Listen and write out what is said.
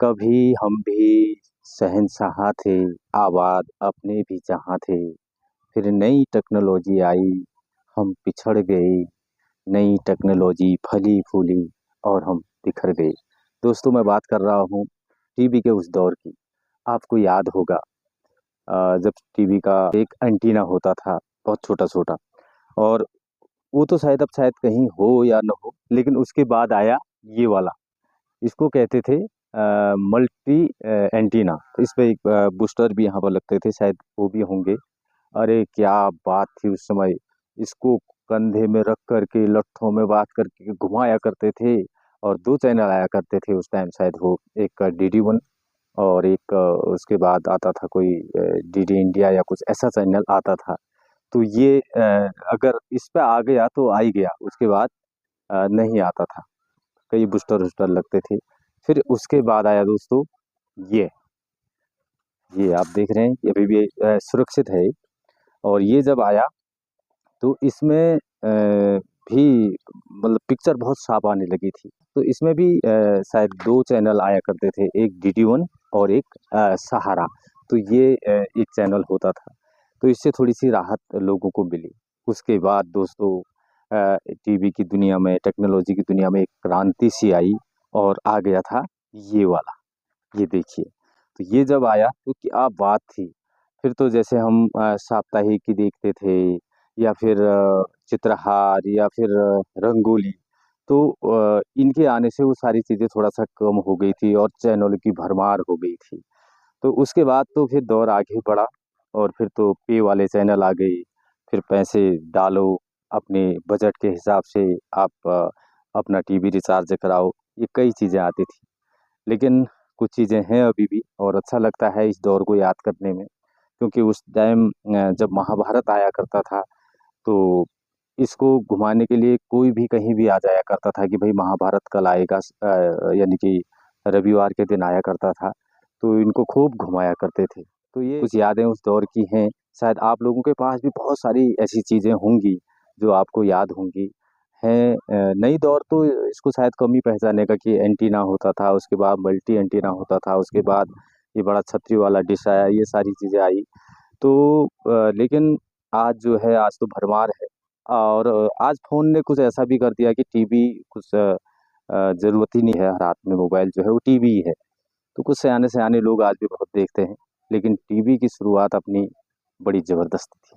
कभी हम भी शहंशाह थे, आबाद अपने भी जहाँ थे। फिर नई टेक्नोलॉजी आई, हम पिछड़ गए। नई टेक्नोलॉजी फली फूली और हम बिखर गए। दोस्तों, मैं बात कर रहा हूँ टीवी के उस दौर की। आपको याद होगा जब टीवी का एक एंटीना होता था, बहुत छोटा छोटा। और वो तो शायद अब शायद कहीं हो या न हो, लेकिन उसके बाद आया ये वाला। इसको कहते थे मल्टी एंटीना। इस पे एक बूस्टर भी यहाँ पर लगते थे, शायद वो भी होंगे। अरे क्या बात थी उस समय। इसको कंधे में रख करके लट्ठों में बात करके घुमाया करते थे। और दो चैनल आया करते थे उस टाइम, शायद वो एक DD1 और एक उसके बाद आता था कोई DD इंडिया या कुछ ऐसा चैनल आता था। तो ये अगर इस पे आ गया तो आ ही गया, उसके बाद नहीं आता था। कई बूस्टर वूस्टर लगते थे। फिर उसके बाद आया दोस्तों ये ये आप देख रहे हैं कि अभी भी सुरक्षित है। और ये जब आया तो इसमें भी मतलब पिक्चर बहुत साफ आने लगी थी। तो इसमें भी शायद दो चैनल आया करते थे, एक DD1 और एक सहारा। तो ये एक चैनल होता था। तो इससे थोड़ी सी राहत लोगों को मिली। उसके बाद दोस्तों टीवी की दुनिया में, टेक्नोलॉजी की दुनिया में एक क्रांति सी आई और आ गया था ये वाला। ये देखिए, तो ये जब आया तो क्या बात थी। फिर तो जैसे हम साप्ताहिक की देखते थे, या फिर चित्रहार, या फिर रंगोली। तो इनके आने से वो सारी चीज़ें थोड़ा सा कम हो गई थी और चैनल की भरमार हो गई थी। तो उसके बाद तो फिर दौर आगे बढ़ा और फिर तो पे वाले चैनल आ गए। फिर पैसे डालो अपने बजट के हिसाब से, आप अपना टीवी रिचार्ज कराओ। ये कई चीज़ें आती थी, लेकिन कुछ चीज़ें हैं अभी भी और अच्छा लगता है इस दौर को याद करने में। क्योंकि उस टाइम जब महाभारत आया करता था, तो इसको घुमाने के लिए कोई भी कहीं भी आ जाया करता था कि भाई महाभारत कल आएगा, यानी कि रविवार के दिन आया करता था। तो इनको खूब घुमाया करते थे। तो ये कुछ यादें उस दौर की हैं। शायद आप लोगों के पास भी बहुत सारी ऐसी चीज़ें होंगी जो आपको याद होंगी। हैं नई दौर तो इसको शायद कम ही पहचानेगा कि एंटीना होता था, उसके बाद मल्टी एंटीना होता था, उसके बाद ये बड़ा छतरी वाला डिश आया, ये सारी चीज़ें आई। तो लेकिन आज जो है, आज तो भरमार है। और आज फ़ोन ने कुछ ऐसा भी कर दिया कि टीवी कुछ ज़रूरत ही नहीं है, हर हाथ में मोबाइल जो है वो टीवी ही है। तो कुछ सयाने-सयाने लोग आज भी बहुत देखते हैं, लेकिन टीवी की शुरुआत अपनी बड़ी ज़बरदस्त थी।